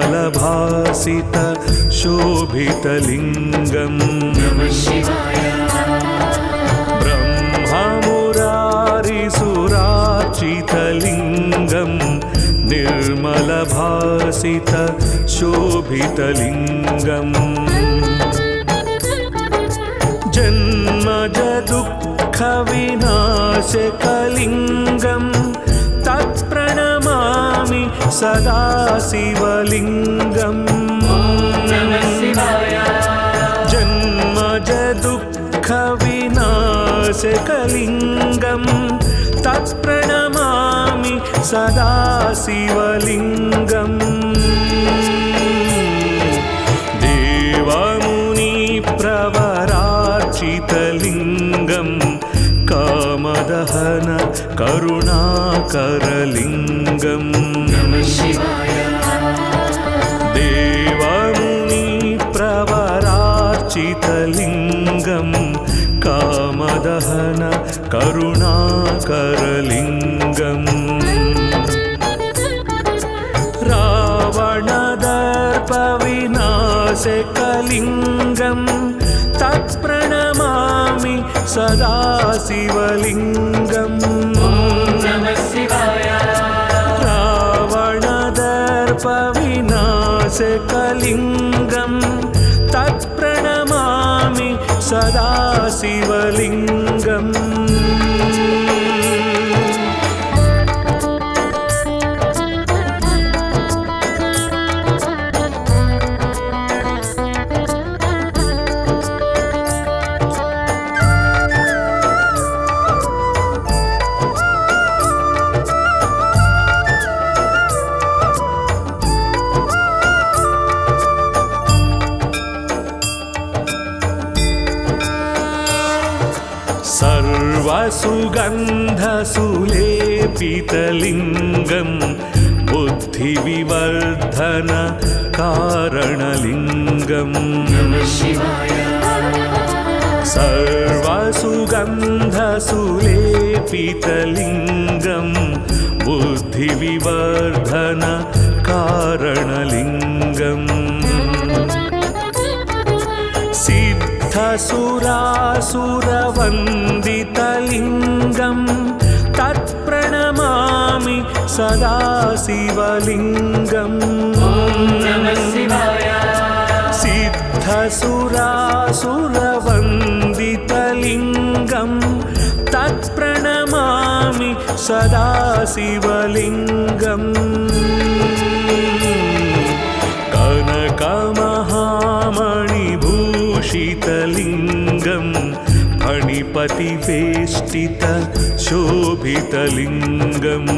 निर्मलभासित शोभितलिङ्गम् ब्रह्ममुरारिसुरार्चितलिङ्गम् निर्मलभासित शोभितलिङ्गम् जन्मजदुःखविनाशकलिङ्गम् तत्प्रणमामि सदा शिवलिङ्गम् जन्मजदुःखविनाशकलिङ्गम् तत्प्रणमामि सदा शिवलिङ्गम् देवमुनिप्रवरार्चितलिङ्गम् कामदहन करुणाकरलिङ्गम् देवमुनिप्रवरार्चितलिङ्गम् कामदहन करुणाकरलिङ्गम् रावणदर्पविनाशकलिङ्गम् तत्प्रणमामि सदा शिवलिङ्गम् रावणदर्पविनाशकलिङ्गम् तत्प्रणमामि सदा शिवलिङ्गम् सर्वसुगन्धसुलेपितलिङ्गम् बुद्धिविवर्धन कारणलिङ्गम् सर्वसुगन्धसुलेपितलिङ्गम् बुद्धिविवर्धन कारणलिङ्गम् सिद्धसुरासुरवन्दितलिङ्गम् तत्प्रणमामि सदा शिवलिङ्गम् सिद्धसुरासुरवन्दितलिङ्गम् तत्प्रणमामि सदा शिवलिङ्गम् कनकमहामणिभूषितलिङ्गम् फणिपतिवेष्टित शोभितलिङ्गम्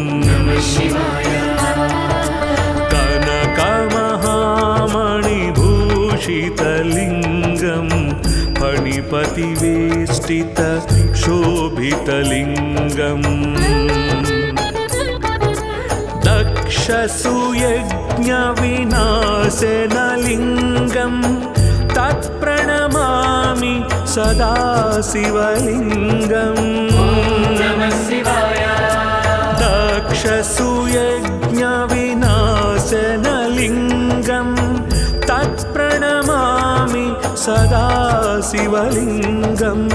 कनकमहामणिभूषितलिङ्गम् फणिपतिवेष्टित शोभितलिङ्गम् दक्षसुयज्ञविनाशनलिङ्गम् तत्प्रणमामि सदा शिवलिङ्गम् दक्षसुयज्ञविनाशनलिङ्गम् तत्प्रणमामि सदा शिवलिङ्गम्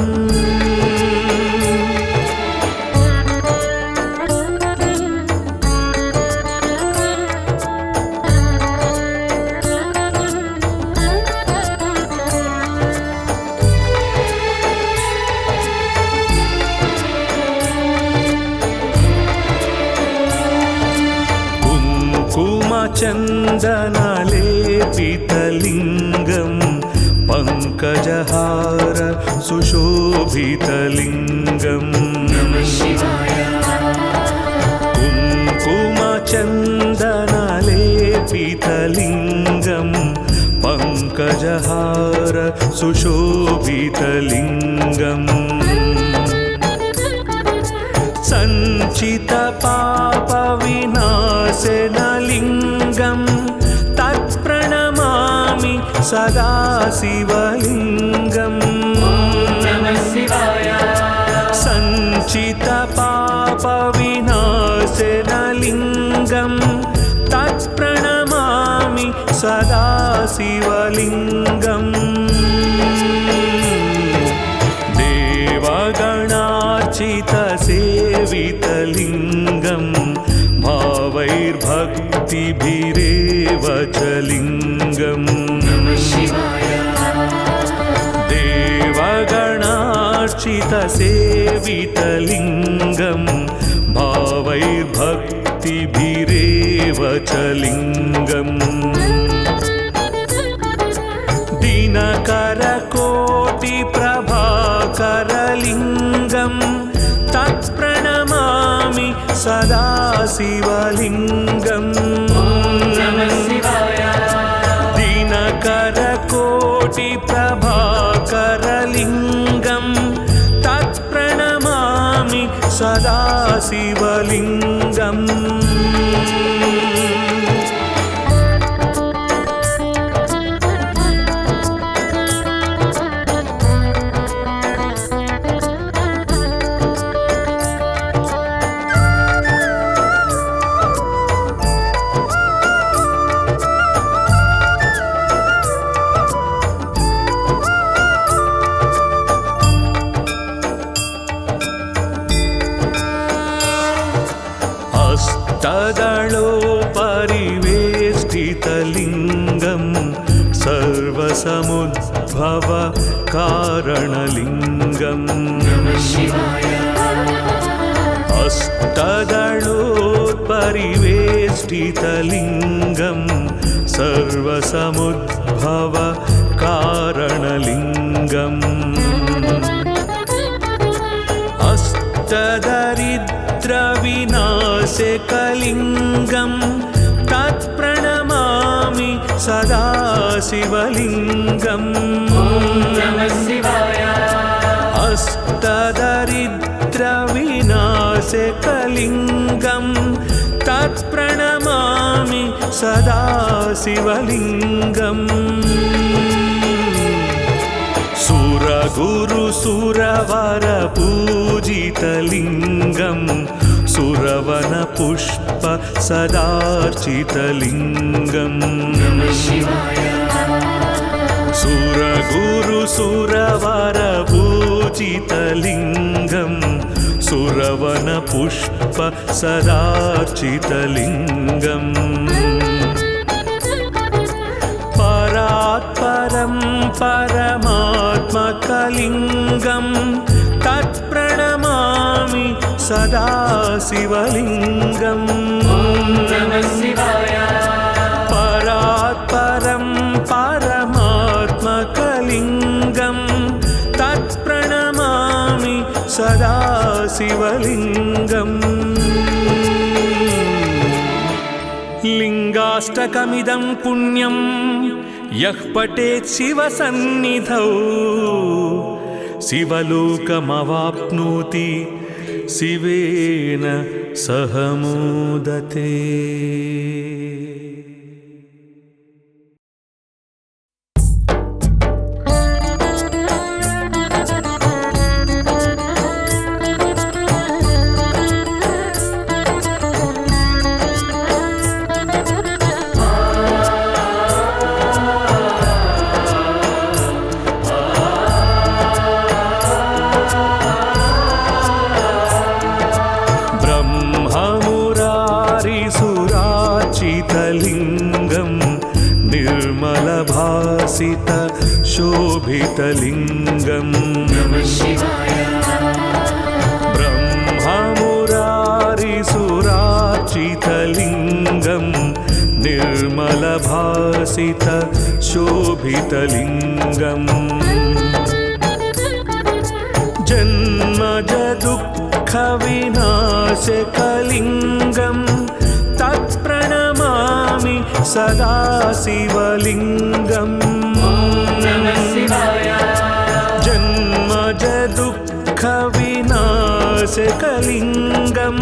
चन्दनलेपितलिङ्गम् पङ्कजहार सुशोभितलिङ्गम् कुङ्कुमचन्दनलेपितलिङ्गम् पङ्कजहार सुशोभितलिङ्गम् सञ्चितपापविनाशनलिङ्गं तत्प्रणमामि सदा शिवलिङ्गम् सञ्चितपापविनाशनलिङ्गं तत्प्रणमामि सदा शिवलिङ्गम् देवगणार्चितसेवितलिङ्गं भावैर्भक्तिभिरेव च लिङ्गम् देवगणार्चितसेवितलिङ्गं भावैर्भक्तिभिरेव च लिङ्गम् दिनकरकोटिप्रभाकरलिङ्गं तत्प्रणमामि सदा शिवलिङ्गम् दिनकरकोटिप्रभाकरलिङ्गं तत्प्रणमामि सदा शिवलिङ्गम् अष्टदलोपरिवेष्टितलिङ्गं सर्वसमुद्भव कारणलिङ्गम् अष्टदलोपरिवेष्टितलिङ्गं सर्वसमुद्भव कारणलिङ्गम् अष्टदरिद्रविनाशकलिङ्गं तत्प्रणमामि सदा शिवलिङ्गम् अष्टदरिद्रविनाशकलिङ्गं तत्प्रणमामि सदा शिवलिङ्गम् सुरगुरुसुरवरपूजितलिङ्गं सुरवनपुष्प सदार्चितलिङ्गम् सुरगुरुसुरवरपूजितलिङ्गं सुरवनपुष्प सदार्चितलिङ्गम् परात्परं परमात्मकलिङ्गं तत्प्रणमामि सदा शिवलिङ्गम् परात्परं परमात्मकलिङ्गं तत्प्रणमामि सदा शिवलिङ्गम् लिङ्गाष्टकमिदं पुण्यं यः पठेत् शिवसन्निधौ शिवलोकमवाप्नोति शिवेन सह मोदते। निर्मलभासित शोभितलिङ्गम् ब्रह्ममुरारिसुरार्चितलिङ्गं निर्मल निर्मलभासित शोभितलिङ्गम् जन्मज दुःखविनाशकलिङ्गं तत्प्रणमामि सदा शिवलिङ्गम् जन्मज दुःखविनाशकलिङ्गं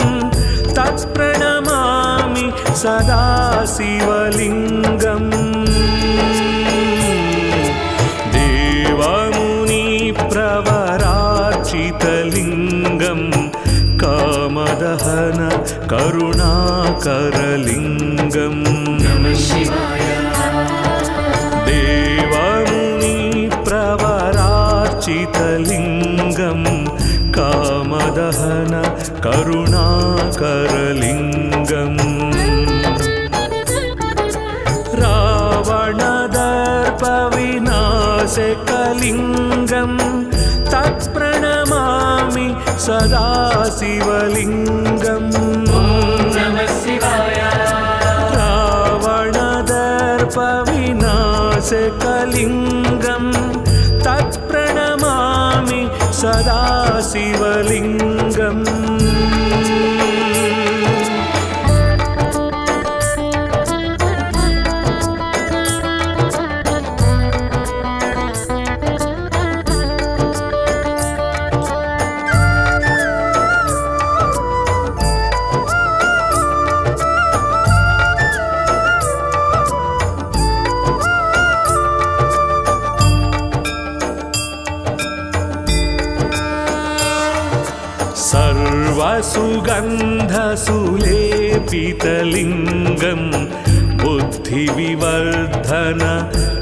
तत्प्रणमामि सदा शिवलिङ्गम् देवमुनिप्रवरार्चितलिङ्गं कामदहन करुणाकरलिङ्गम् देवमुनिप्रवरार्चितलिङ्गं कामदहन करुणाकरलिङ्गम् रावणदर्पविनाशकलिङ्गं तत्प्रणमामि सदा शिवलिङ्गम् रावणदर्पविनाशकलिङ्गं तत्प्रणमामि सदा शिवलिङ्गम् सर्वसुगन्धसुलेपितलिङ्गं बुद्धिविवर्धन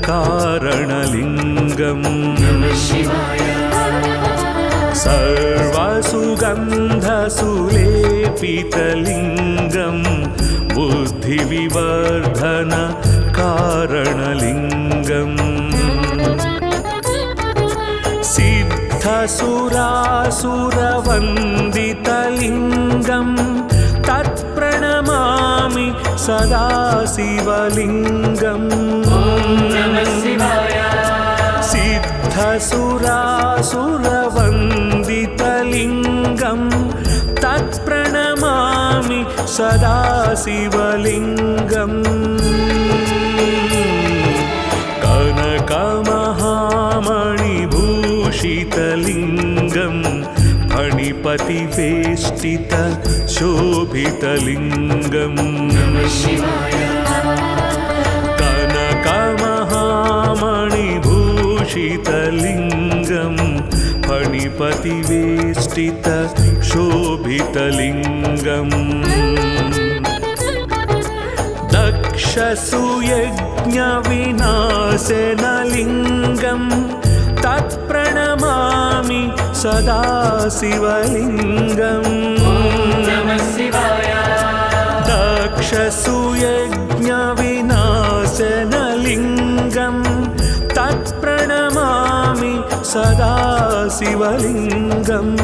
कारणलिङ्गम् सर्वसुगन्धसुलेपितलिङ्गं बुद्धिविवर्धन कारणलिङ्गम् सिद्धसुरासुरवन्दितलिङ्गं तत्प्रणमामि सदा शिवलिङ्गम् सिद्धसुरासुरवन्दितलिङ्गं तत्प्रणमामि सदा शिवलिङ्गम् कनकमहामणिभूषितलिङ्गं फणिपतिवेष्टित शोभितलिङ्गम् कनकमहामणिभूषितलिङ्गं फणिपतिवेष्टित शोभितलिङ्गम् दक्षसुयज्ञविनाशनलिङ्गं तत्प्रणमामि सदा शिवलिङ्गम् दक्षसुयज्ञविनाशनलिङ्गं तत्प्रणमामि सदा शिवलिङ्गम्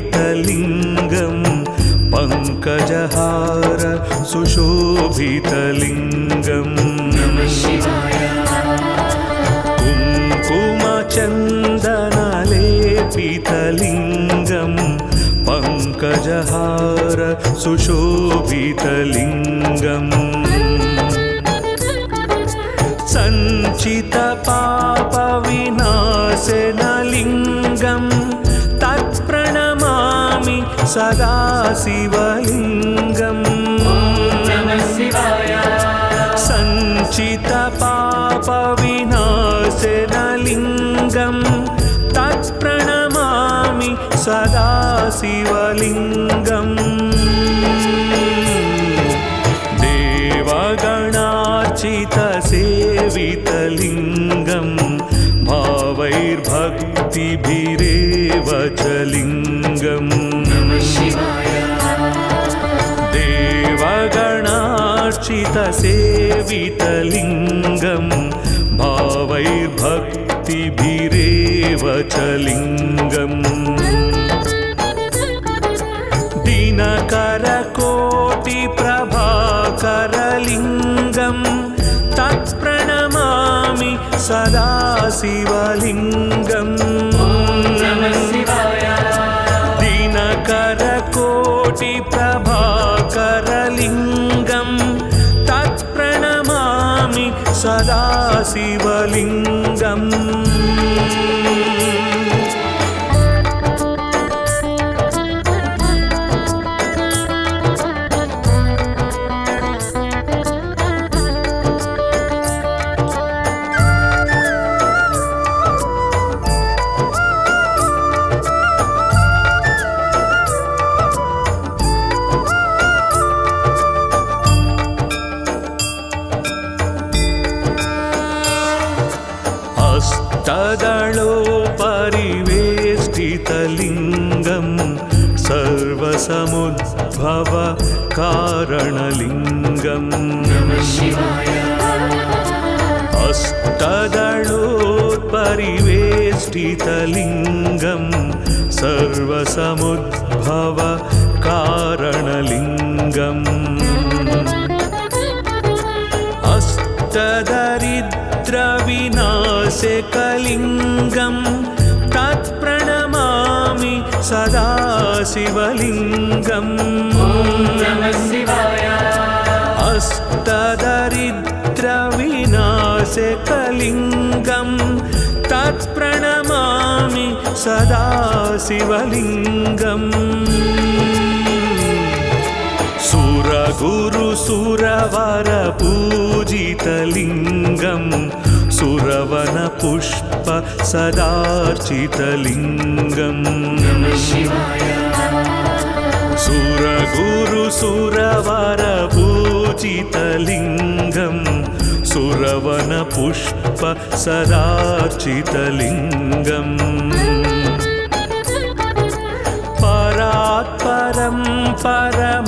चन्दनलेपितलिङ्गं पङ्कजहार सुशोभितलिङ्गम् कुङ्कुमचन्दनलेपितलिङ्गं पङ्कजहार सुशोभितलिङ्गम् सञ्चितपापविनाशनलिङ्गं तत्प्रणमामि सदा शिवलिङ्गम् सञ्चितपापविनाशनलिङ्गं तत्प्रणमामि सदा शिवलिङ्गम् देवगणार्चितसेवितलिङ्गं भावैर्भक्ति भक्तिभिरेव च लिङ्गम् देवगणार्चितसेवितलिङ्गं भावैर्भक्तिभिरेव च लिङ्गम् दिनकरकोटिप्रभाकरलिङ्गं तत्प्रणमामि सदा शिवलिङ्गम् दिनकरकोटिप्रभाकरलिङ्गं तत्प्रणमामि सदा शिवलिङ्गम् अष्टदलोपरिवेष्टितलिङ्गं सर्वसमुद्भव कारणलिङ्गम् अष्टदलोपरिवेष्टितलिङ्गं सर्वसमुद्भव कारणलिङ्गम् अष्टदरिद्रविनाशकलिङ्गं तत्प्रणमामि सदा शिवलिङ्गम् अष्टदरिद्रविनाशकलिङ्गं तत्प्रणमामि सदा शिवलिङ्गम् सुरगुरुसुरवरपूजितलिङ्गं सुरवनपुष्प सदार्चितलिङ्गम् सुरगुरुसुरवरपूजितलिङ्गं सुरवनपुष्प सदार्चितलिङ्गम् परात्परं परमात्मकलिङ्गं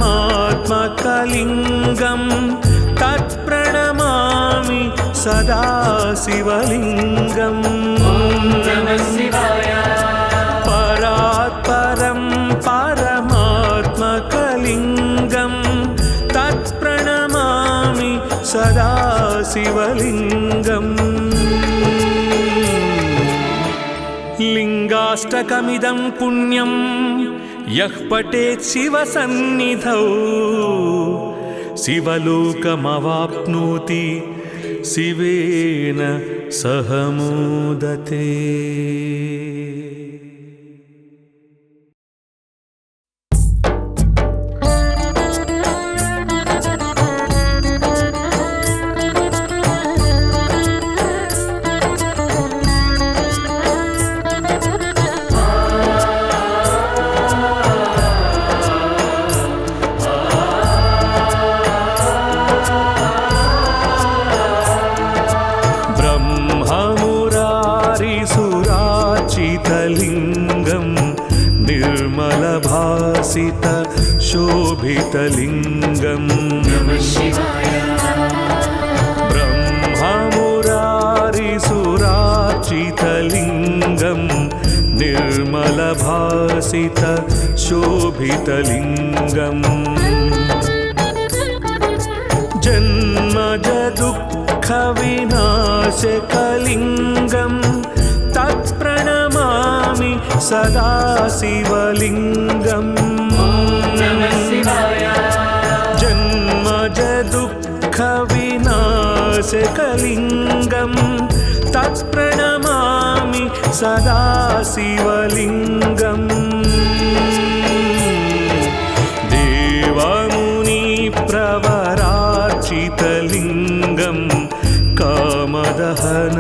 तत्प्रणमामि सदा शिवलिङ्गम् परात्परं परमात्मकलिङ्गं तत्प्रणमामि सदा शिवलिङ्गम् लिङ्गाष्टकमिदं पुण्यं यः पठेत् शिवसन्निधौ शिवलोकमवाप्नोति शिवेन सह मोदते। लिङ्गं निर्मलभासित शोभितलिङ्गं ब्रह्ममुरारिसुरार्चितलिङ्गं निर्मलभासित शोभितलिङ्गम् जन्मज दुःखविनाशकलिङ्गं तत्प्रणमामि सदा शिवलिङ्गम् जन्मज दुःखविनाशकलिङ्गं तत्प्रणमामि सदा शिवलिङ्गम् देवमुनिप्रवरार्चितलिङ्गं कामदहन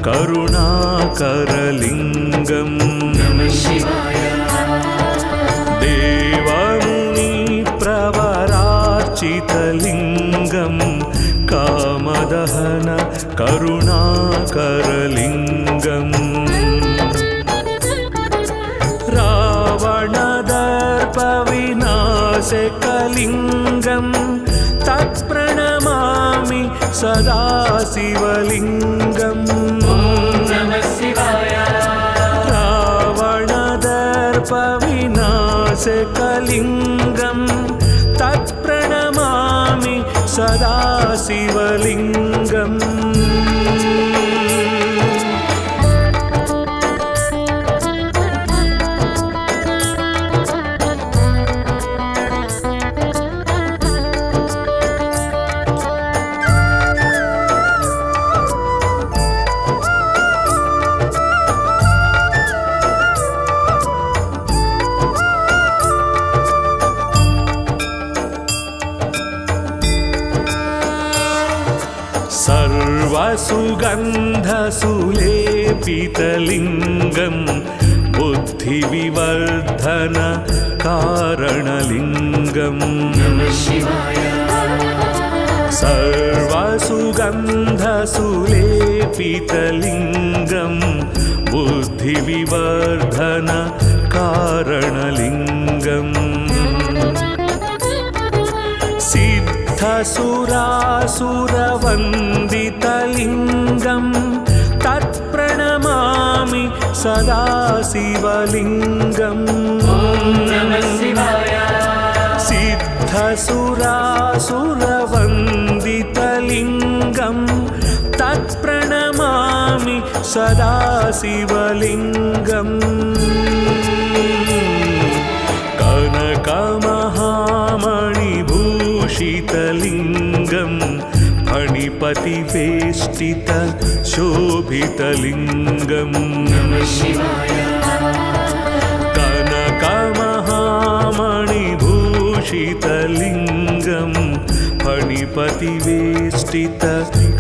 करुणाकरलिङ्गम् देवमुनिप्रवरार्चितलिङ्गं कामदहन करुणाकरलिङ्गम् विनाशकलिङ्गं तत्प्रणमामि सदा शिवलिङ्गम् रावणदर्पविनाशकलिङ्गं तत्प्रणमामि सदा शिवलिङ्गम् सर्वसुगन्धसुलेपितलिङ्गं बुद्धिविवर्धन कारणलिङ्गम् सर्वसुगन्धसुलेपितलिङ्गं बुद्धिविवर्धन कारणलिङ्गम् सिद्धसुरासुरवन्दितलिङ्गं तत्प्रणमामि सदा शिवलिङ्गम् सिद्धसुरासुरवन्दितलिङ्गं तत्प्रणमामि सदा शिवलिङ्गम् कनकमहामणिभूषितलिङ्गं फणिपतिवेष्टित शोभितलिङ्गम् कनकमहामणिभूषितलिङ्गं फणिपतिवेष्टित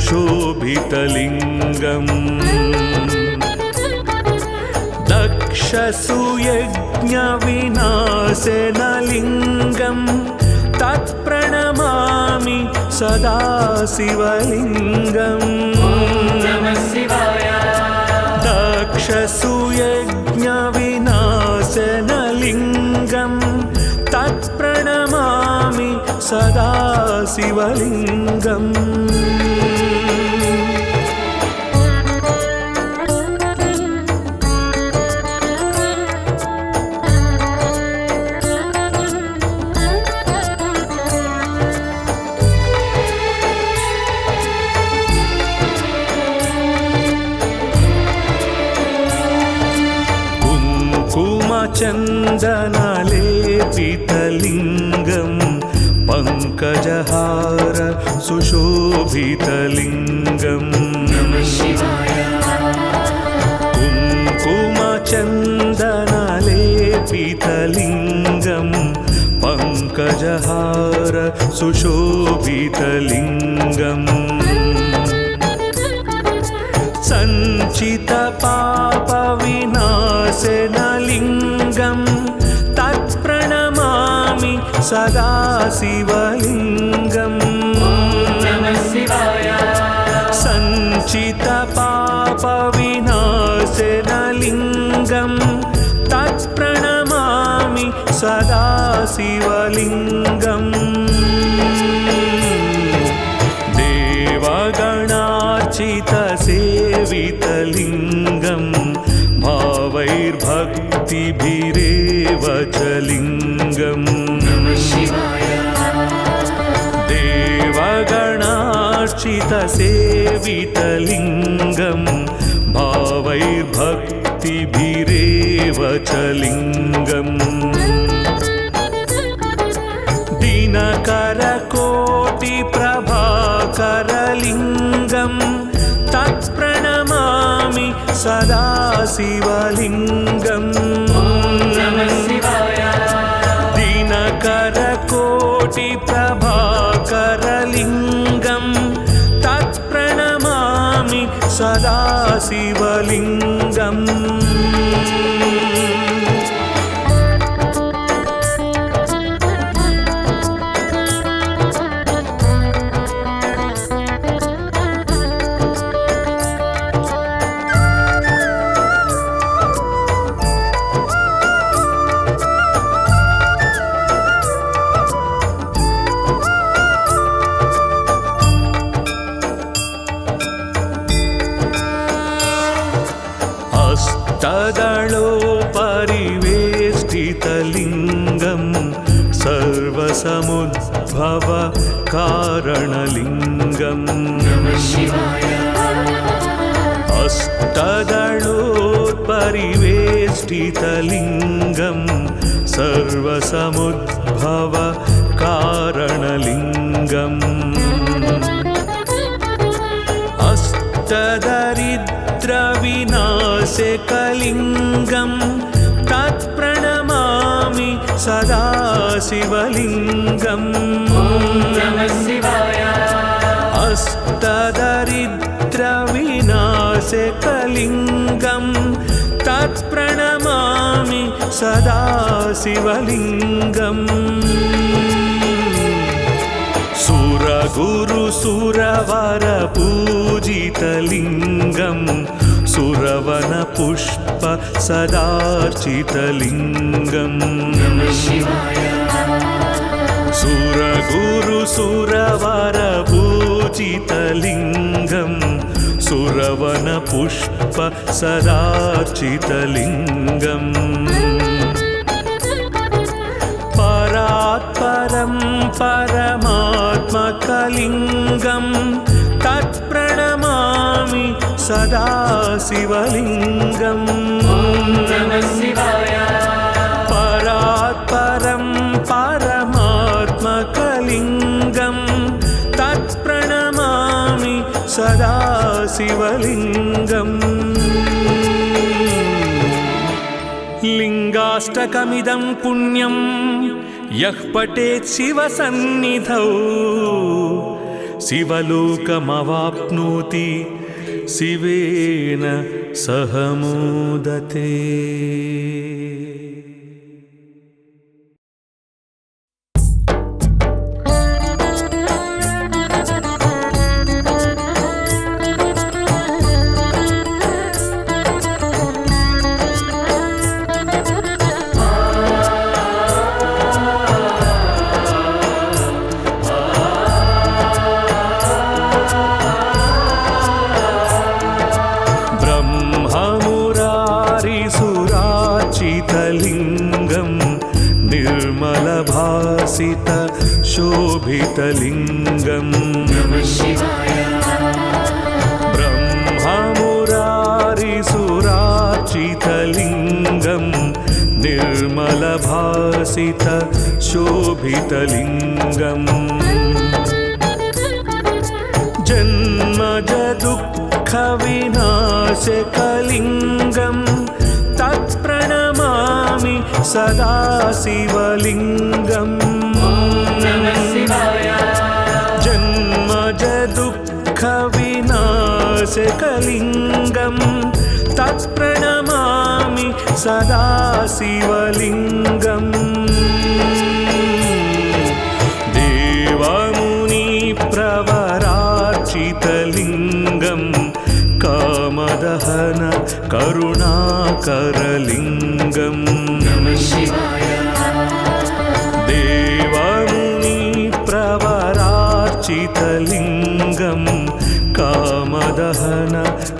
शोभितलिङ्गम् दक्षसुयज्ञविनाशनलिङ्गं तत्प्रणमामि सदा शिवलिङ्गम् दक्षसुयज्ञविनाशनलिङ्गं तत्प्रणमामि सदा शिवलिङ्गम् चन्दनलेपितलिङ्गं पङ्कजहार सुशोभितलिङ्गम् कुङ्कुमचन्दनलेपितलिङ्गं पङ्कजहार सुशोभितलिङ्गम् सञ्चितपापविनाशनलिङ्गं तत्प्रणमामि सदा शिवलिङ्गम् सञ्चितपापविनाशनलिङ्गं तत्प्रणमामि सदा शिवलिङ्गम् देवगणार्चितसेवितलिङ्गं भावैर्भक्तिभिरेव च लिङ्गम् देवगणार्चितसेवितलिङ्गं भावैर्भक्तिभिरेव च लिङ्गम् दिनकरकोटिप्रभाकरलिङ्गं तत्प्रणमामि सदा शिवलिङ्गम् दिनकरकोटिप्रभाकरलिङ्गं तत्प्रणमामि सदा शिवलिङ्गम् हस्तदलोपरिवेष्टितलिङ्गं सर्वसमुद्भव कारणलिङ्गम् हस्तदलोपरिवेष्टितलिङ्गं सर्वसमुद्भव कारणलिङ्गम् अष्टदरिद्रविनाशकलिङ्गं तत्प्रणमामि सदा शिवलिङ्गम् अष्टदरिद्रविनाशकलिङ्गं तत्प्रणमामि सदा शिवलिङ्गम् सुरगुरुसुरवर पूजितलिङ्गं सुरवनपुष्प सदार्चितलिङ्गम् सुरगुरुसुरवर पूजितलिङ्गं सुरवनपुष्प सदार्चितलिङ्गम् परात्परं परमात्मकलिङ्गं तत्प्रणमामि सदा शिवलिङ्गम् परात्परं परमात्मकलिङ्गं तत्प्रणमामि सदा शिवलिङ्गम् लिङ्गाष्टकमिदं पुण्यं यः पठेत् शिवसन्निधौ शिवलोकमवाप्नोति शिवेन सह मोदते। निर्मलभासित शोभितलिङ्गम् ब्रह्ममुरारिसुरार्चितलिङ्गं निर्मलभासित शोभितलिङ्गम् जन्मजदुःखविनाशकलिङ्गं तत्प्रणमामि सदा शिवलिङ्गम् जन्मजदुःखविनाशकलिङ्गं तत्प्रणमामि सदा शिवलिङ्गम् देवमुनिप्रवरार्चितलिङ्गं कामदहन करुणाकरलिङ्गम् देवमुनिप्रवरार्चितलिङ्गं कामदहन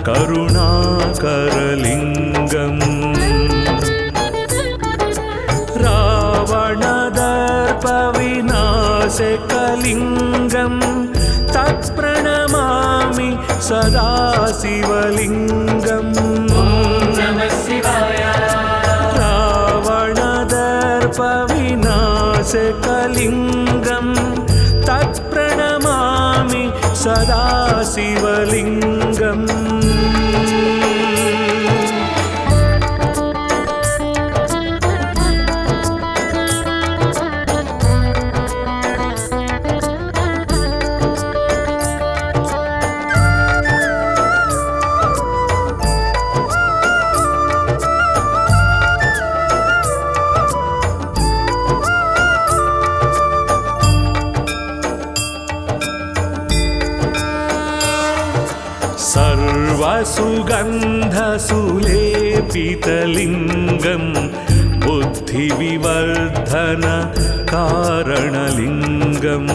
करुणाकरलिङ्गम् रावणदर्पविनाशकलिङ्गं तत्प्रणमामि सदा शिवलिङ्गम् रावणदर्पविनाशकलिङ्गं तत्प्रणमामि सदा शिवलिङ्गम् सर्वसुगन्धसुलेपितलिङ्गं बुद्धिविवर्धन कारणलिङ्गम्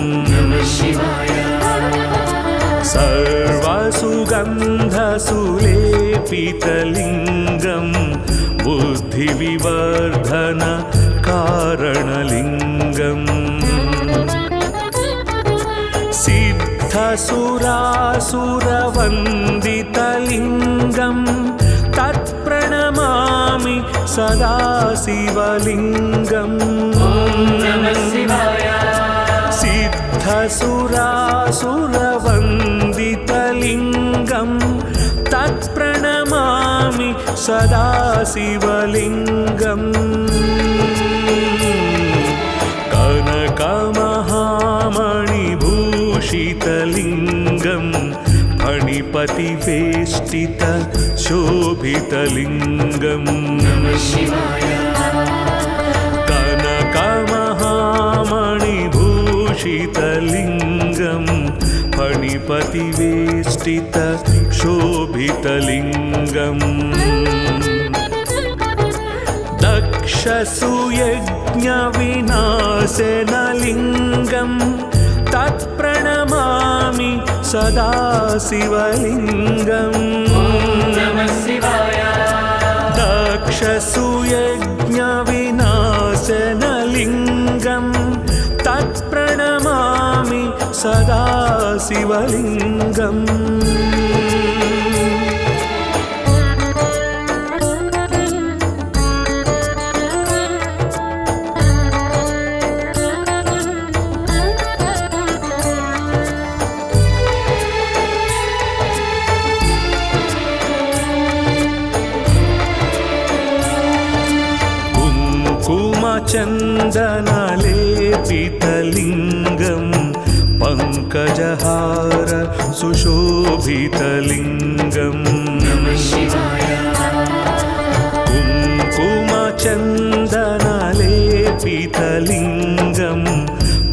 सर्वसुगन्धसुलेपितलिङ्गं बुद्धिविवर्धन कारणलिङ्गम् सिद्धसुरासुरवन्दितलिङ्गं तत्प्रणमामि सदा शिवलिङ्गम् सिद्धसुरासुरवन्दितलिङ्गं तत्प्रणमामि सदा शिवलिङ्गम् कनकमहामणिभूषितलिङ्गं फणिपतिवेष्टित शोभितलिङ्गम् कनकमहामणिभूषितलिङ्गं फणिपतिवेष्टित शोभितलिङ्गम् दक्षसुयज्ञविनाशनलिङ्गं तत्प्रणमामि सदा शिवलिङ्गम् दक्षसुयज्ञविनाशनलिङ्गं तत्प्रणमामि सदा शिवलिङ्गम् चन्दनलेपितलिङ्गं पङ्कजहार सुशोभितलिङ्गम् कुङ्कुमचन्दनलेपितलिङ्गं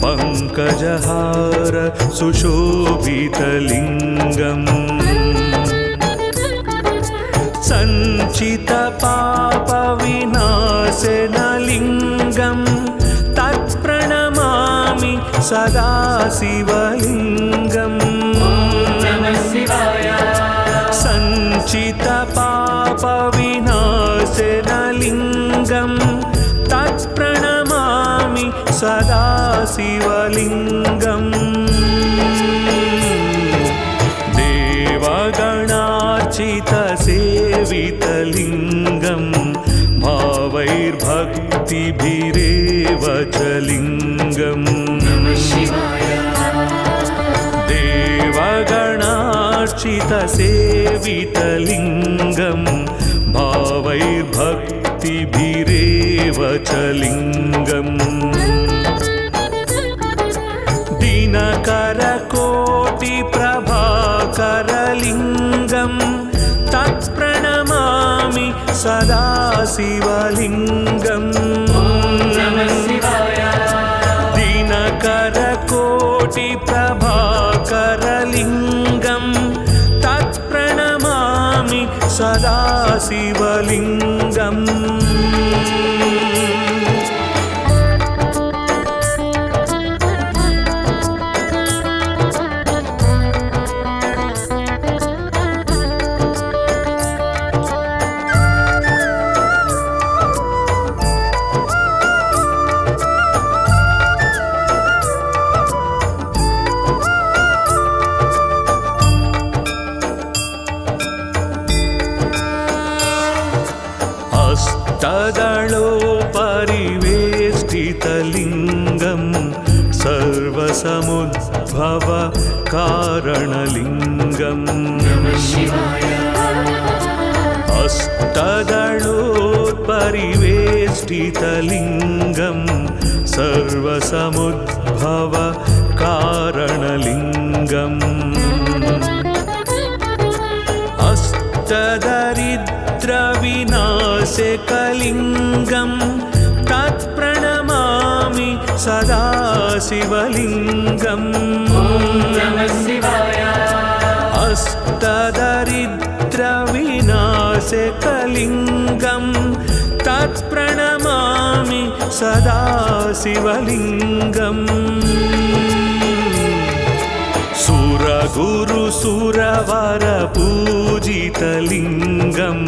पङ्कजहार सुशोभितलिङ्गम् सञ्चितपापविनाशनलिङ्गं तत्प्रणमामि सदा शिवलिङ्गम् सञ्चितपापविनाशनलिङ्गं तत्प्रणमामि सदा शिवलिङ्गम् देवगणार्चितसेवितलिङ्गं भावैर्भक्तिभिरेव च लिङ्गम् देवगणार्चितसेवितलिङ्गं भावैर्भक्तिभिरेव च लिङ्गम् दिनकरकोटिप्रभाकरलिङ्गं तत्प्रणमामि सदा शिवलिङ्गम् दिनकरकोटिप्रभाकरलिङ्गं तत्प्रणमामि सदा शिवलिङ्गम् अष्टदलोपरिवेष्टितलिङ्गं सर्वसमुद्भव कारणलिङ्गम् अष्टदलोपरिवेष्टितलिङ्गं सर्वसमुद्भव कारणलिङ्गम् अष्टदरिद्रविनाशकलिङ्गं तत्प्रणमामि सदा शिवलिङ्गम् अष्टदरिद्रविनाशकलिङ्गं तत्प्रणमामि सदा शिवलिङ्गम् सुरगुरुसुरवरपूजितलिङ्गं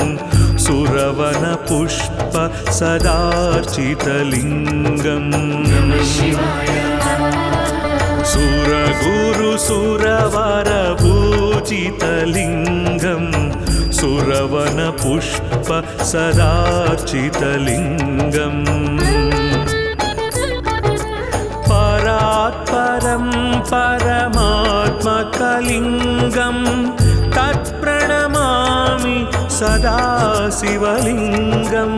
सुरवनपुष्प सदार्चितलिङ्गम् सुरगुरु सुरवरपूजितलिङ्गम् सुरवनपुष्प सदार्चितलिङ्गम् परात्परं परमात्मकलिङ्गं तत्प्रणमामि सदा शिवलिङ्गम्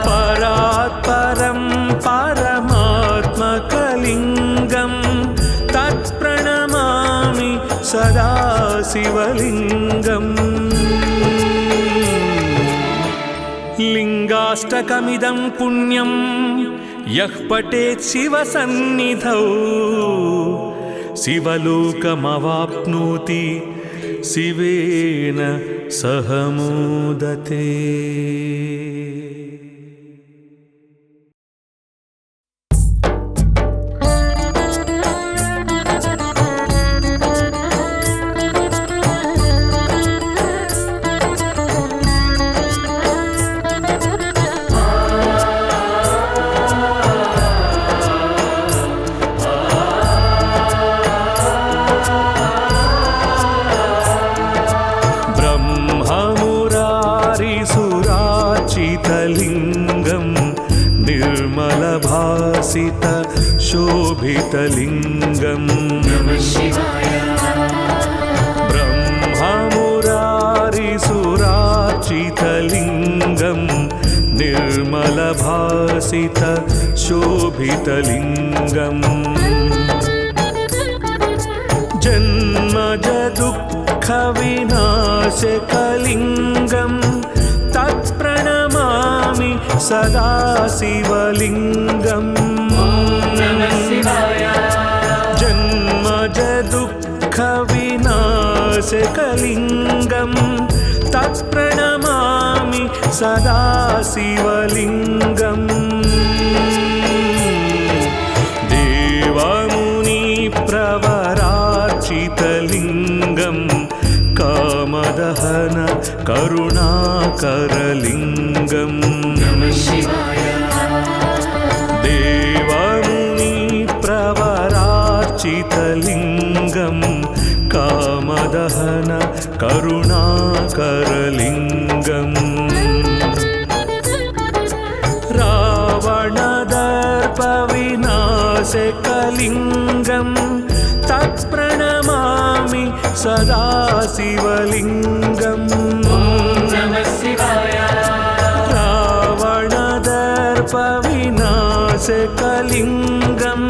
परात्परं परमात्मकलिङ्गं तत्प्रणमामि सदा शिवलिङ्गम् लिङ्गाष्टकमिदं पुण्यं यः पठेत् शिवसन्निधौ शिवलोकमवाप्नोति शिवेन सह मोदते। निर्मलभासित शोभितलिङ्गम् ब्रह्ममुरारिसुरार्चितलिङ्गम् निर्मलभासित शोभितलिङ्गम् जन्मज दुःखविनाशकलिङ्गम् तत्प्रणमामि सदा शिवलिङ्गम् जन्मज दुःखविनाशकलिङ्गम् तत्प्रणमामि सदा शिवलिङ्गम् देवमुनिप्रवरार्चितलिङ्गम् कामदहन करुणाकरलिङ्गम् देवमुनिप्रवरार्चितलिङ्गम् कामदहन करुणाकरलिङ्गम् रावणदर्पविनाशकलिङ्गम् तत्प्रणमामि सदा शिवलिङ्गम् रावणदर्पविनाशकलिङ्गम्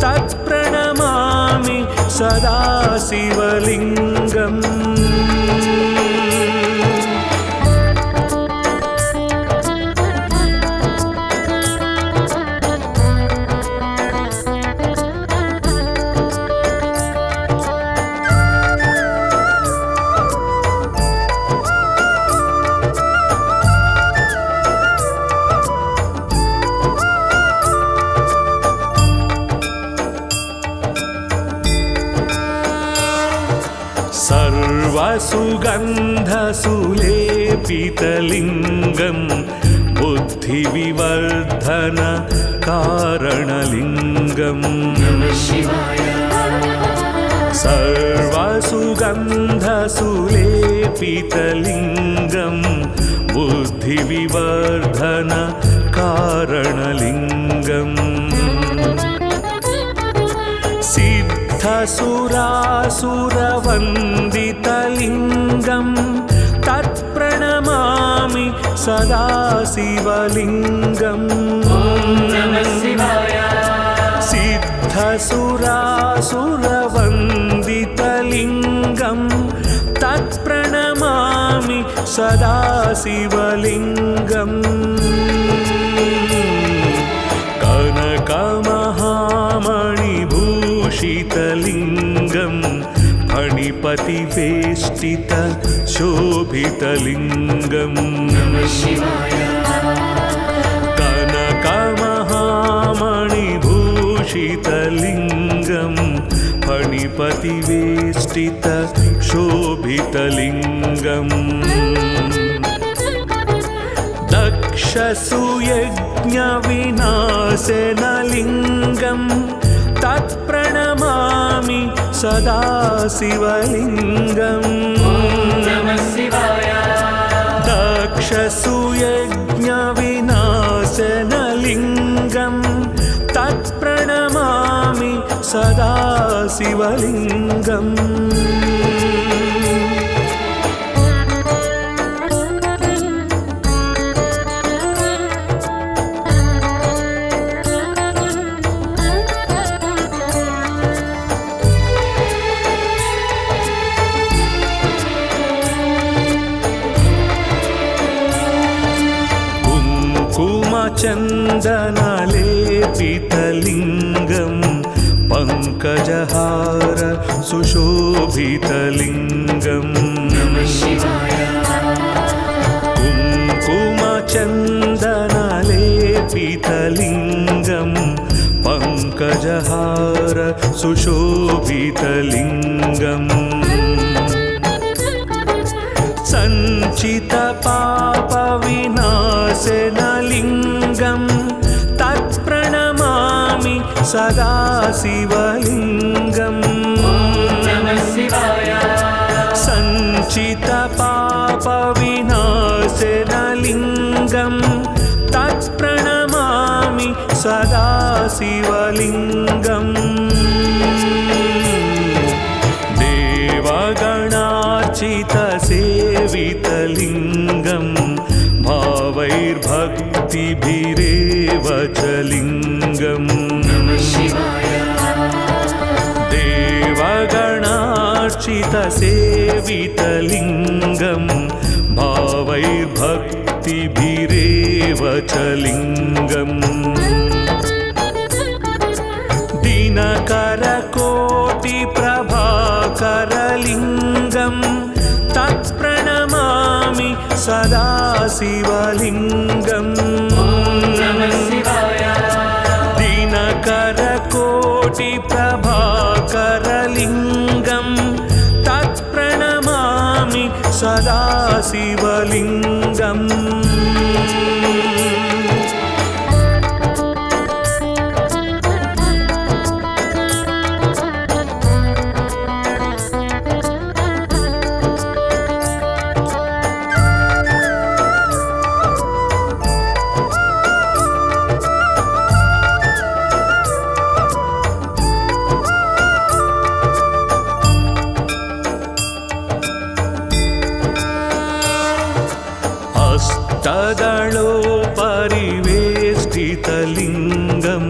तत्प्रणमामि सदा शिवलिङ्गम् सर्वसुगन्धसुलेपितलिङ्गम् बुद्धिविवर्धन कारणलिङ्गम् सर्वसुगन्धसुलेपितलिङ्गम् बुद्धिविवर्धन कारणलिङ्गम् सिद्धसुरासुरवन्दितलिङ्गम् तत्प्रणमामि सदा शिवलिङ्गम् सिद्धसुरासुरवन्दितलिङ्गम् तत्प्रणमामि सदा शिवलिङ्गम् कनकमहामणिभूषितलिङ्गम् फणिपतिवेष्टित शोभितलिङ्गम् कनकमहामणिभूषितलिङ्गम् फणि फणिपतिवेष्टित शोभितलिङ्गम् दक्षसुयज्ञविनाशनलिङ्गं तत्प्रणमामि सदा शिवलिङ्गम् दक्षसुयज्ञविनाशनलिङ्गं तत्प्रणमामि सदा शिवलिङ्गम् चन्दनलेपितलिङ्गं पङ्कजहार सुशोभितलिङ्गम् कुङ्कुमचन्दनलेपितलिङ्गं पङ्कजहार सुशोभितलिङ्गम् सञ्चितपापविनाशनलिङ्गं तत्प्रणमामि सदा शिवलिङ्गम् सञ्चितपापविनाशनलिङ्गं तत्प्रणमामि सदा शिवलिङ्गम् देवगणार्चितसेवितलिङ्गं भावैर्भक्तिभिरेव च लिङ्गम् देवगणार्चितसेवितलिङ्गं भावैर्भक्तिभिरेव च लिङ्गम् दिनकरकोटिप्रभाकरलिङ्गं तत्प्रणमामि सदा शिवलिङ्गम् दिनकरकोटिप्रभाकरलिङ्गं तत्प्रणमामि सदा शिवलिङ्गम् अष्टदलोपरिवेष्टितलिङ्गं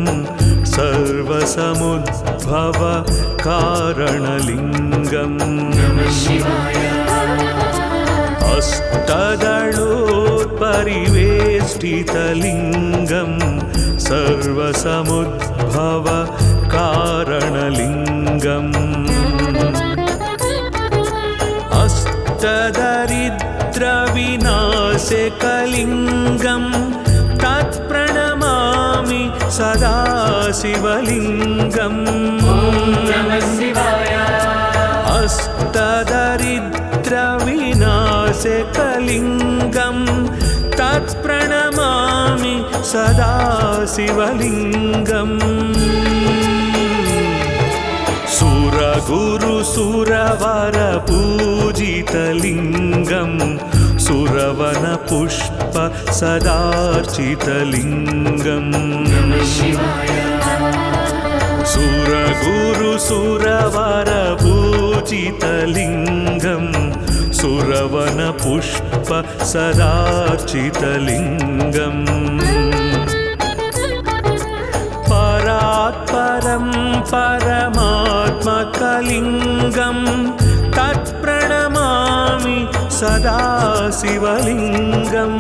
सर्वसमुद्भव कारणलिङ्गम् अष्टदलोपरिवेष्टितलिङ्गं सर्वसमुद्भव कारणलिङ्गम् अष्टदरिद्रविनाशकलिङ्गं तत्प्रणमामि सदा शिवलिङ्गम् अष्टदरिद्रविनाशकलिङ्गं तत्प्रणमामि सदा शिवलिङ्गम् सुरगुरुसुरवरपूजितलिङ्गं सुरवनपुष्प सदार्चितलिङ्गम् सुरगुरुसुरवरपूजितलिङ्गं सुरवनपुष्प सदार्चितलिङ्गम् परात्परं परमात्मकलिङ्गं तत्प्रणमामि सदा शिवलिङ्गम्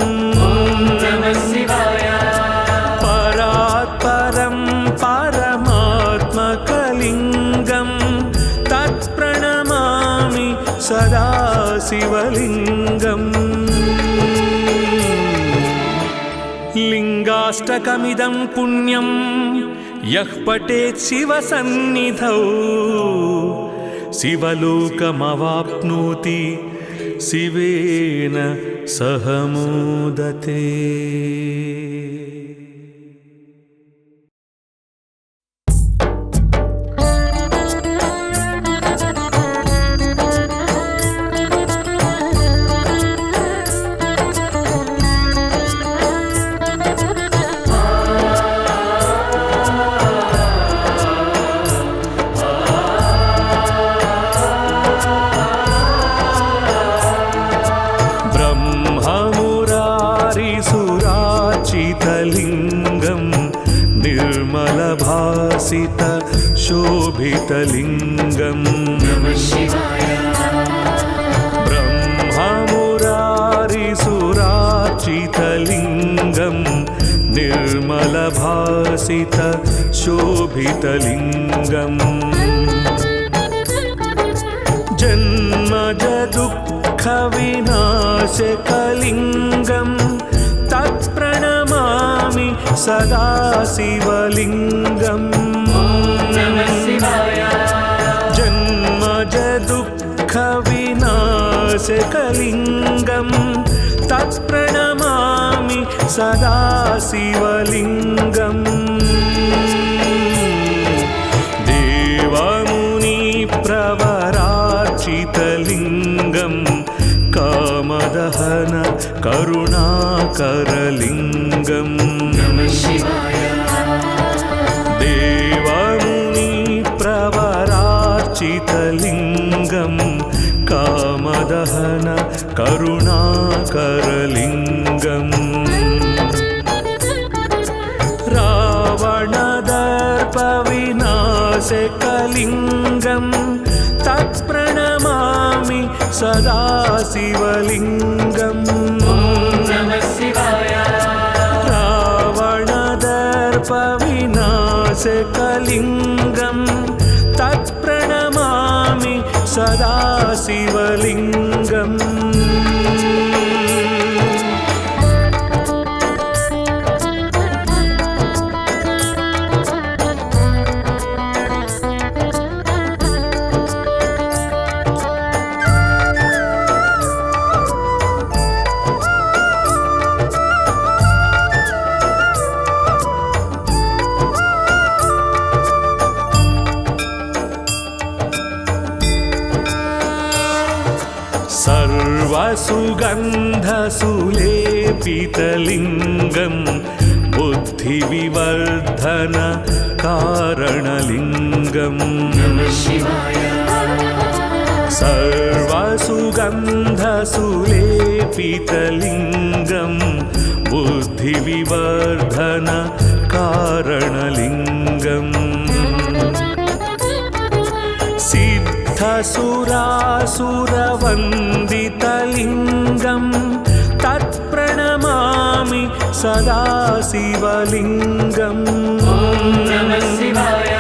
परात्परं परमात्मकलिङ्गं तत्प्रणमामि सदा शिवलिङ्गम् लिङ्गाष्टकमिदं पुण्यं यः पठेत् शिवसन्निधौ शिवलोकमवाप्नोति शिवेन सह मोदते। निर्मलभासित शोभितलिङ्गम् नमः शिवाय। ब्रह्ममुरारिसुरार्चितलिङ्गं निर्मलभासित शोभितलिङ्गम् जन्मजदुःखविनाशकलिङ्गम् तत्प्रणमामि सदा शिवलिङ्गम् नमः शिवाय। जन्मजदुःखविनाशकलिङ्गम् तत्प्रणमामि सदा शिवलिङ्गम् देवमुनिप्रवरार्चितलिङ्गम् कामदहन करुणाकरलिङ्गम् नमः शिवाय। देवमुनिप्रवरार्चितलिङ्गम् कामदहन करुणाकरलिङ्गम् रावणदर्पविनाशकलिङ्गम् तत्प्रणमामि सदा शिवलिङ्गम् नमः शिवाय। रावणदर्पविनाशकलिङ्गम् तत्प्रणमामि सदा शिवलिङ्गम् सर्वसुगन्धसुलेपितलिङ्गं बुद्धिविवर्धन कारणलिङ्गं नमः शिवाय। सर्वसुगन्धसुलेपितलिङ्गं बुद्धिविवर्धन कारणलिङ्गम् सिद्धसुरासुरवन्दितलिङ्गं तत्प्रणमामि सदा शिवलिङ्गम् नमः शिवाय।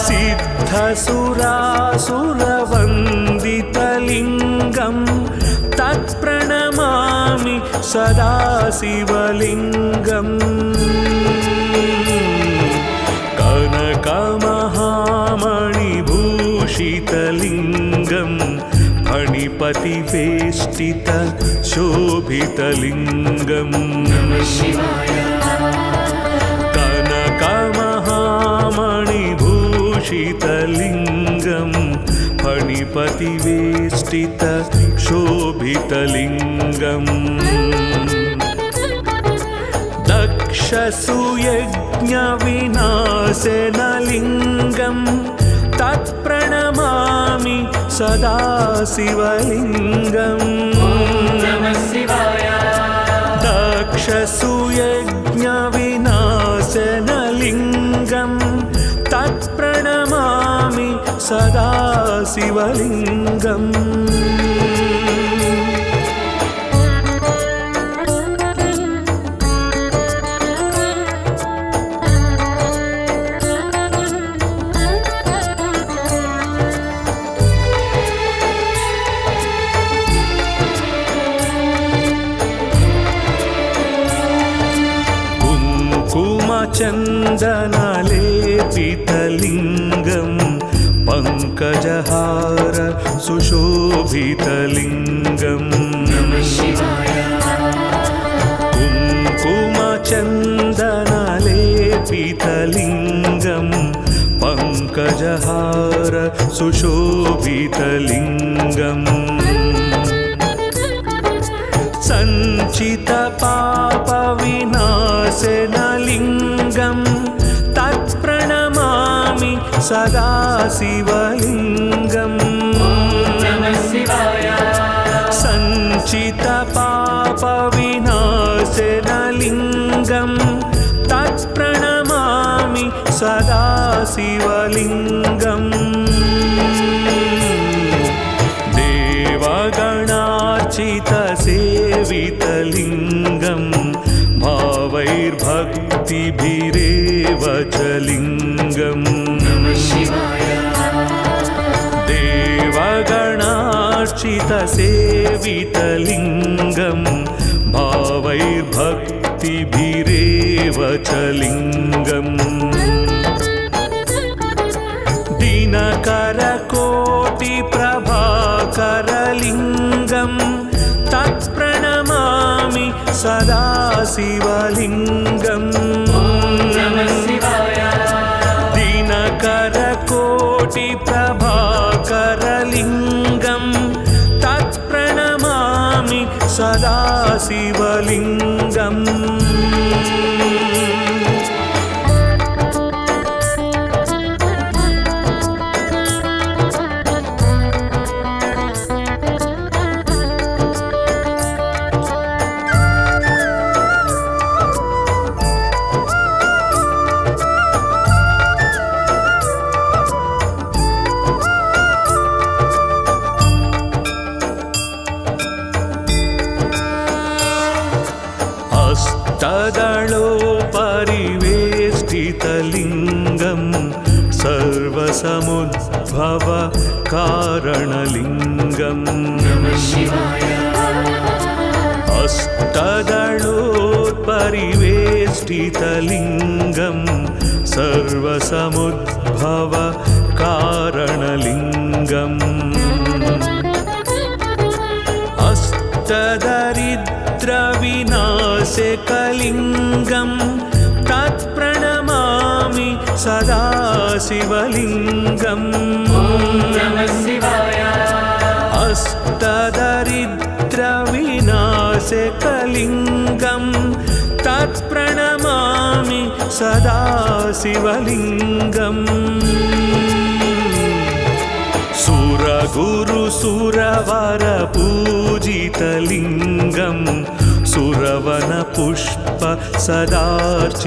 सिद्धसुरासुरवन्दितलिङ्गं तत्प्रणमामि सदा शिवलिङ्गम् कनकमहामणिभूषितलिङ्गं फणिपतिवेष्टित शोभितलिङ्गं नमः शिवाय। कनकमहामणिभूषितलिङ्गं फणिपतिवेष्टित शोभितलिङ्गम् दक्षसुयज्ञविनाशनलिङ्गं तत्प्रणमामि सदा शिवलिङ्गम् नमः शिवाय। दक्षसुयज्ञविनाशनलिङ्गं तत्प्रणमामि सदा शिवलिङ्गम् कुङ्कुमचन्दनलेपितलिङ्गं पङ्कजहार सुशोभितलिङ्गम् कुङ्कुमचन्दनलेपितलिङ्गं पङ्कजहार सुशोभितलिङ्गम् सञ्चितपापविनाशनलिङ्गं तत्प्रणमामि सदा शिवलिङ्गम् सञ्चितपापविनाशनलिङ्गं तत्प्रणमामि सदा शिवलिङ्गम् देवगणार्चितसेवितलिङ्गं भावैर्भक्तिभिरेव च लिङ्गम् देवगणार्चितसेवितलिङ्गं भावैर्भक्तिभिरेव च लिङ्गम् दिनकरकोटिप्रभाकरलिङ्गं तत्प्रणमामि सदा शिवलिङ्गम् दिनकरकोटिप्रभाकरलिङ्गं तत्प्रणमामि सदा शिवलिङ्गम् हस्तदलोपरिवेष्टितलिङ्गं सर्वसमुद्भव कारणलिङ्गम् हस्तदलोपरिवेष्टितलिङ्गं सर्वसमुद्भव कारणलिङ्गम् अष्टदरिद्रविनाशकलिङ्गं तत्प्रणमामि सदा शिवलिङ्गम् अष्टदरिद्रविनाशकलिङ्गं तत्प्रणमामि सदा शिवलिङ्गम् सुरगुरुसुरवरपूजितलिङ्गं सुरवनपुष्प सदार्चितलिङ्गम्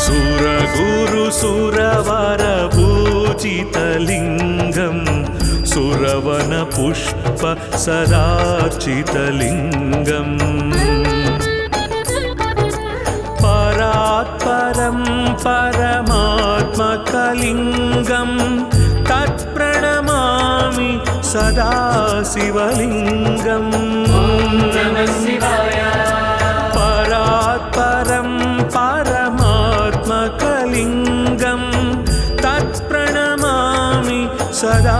सुरगुरुसुरवरपूजितलिङ्गं सुरवनपुष्प सदार्चितलिङ्गम् परात्परं परमात्मकलिङ्गं तत्प्रणमामि सदा शिवलिङ्गम् परात्परं परमात्मकलिङ्गं तत्प्रणमामि सदा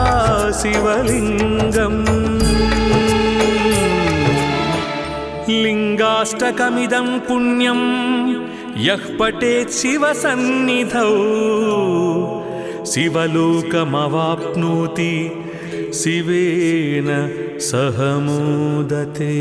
शिवलिङ्गम् लिङ्गाष्टकमिदं पुण्यं यः पठेत् शिवसन्निधौ शिवलोकमवाप्नोति शिवेन सह मोदते।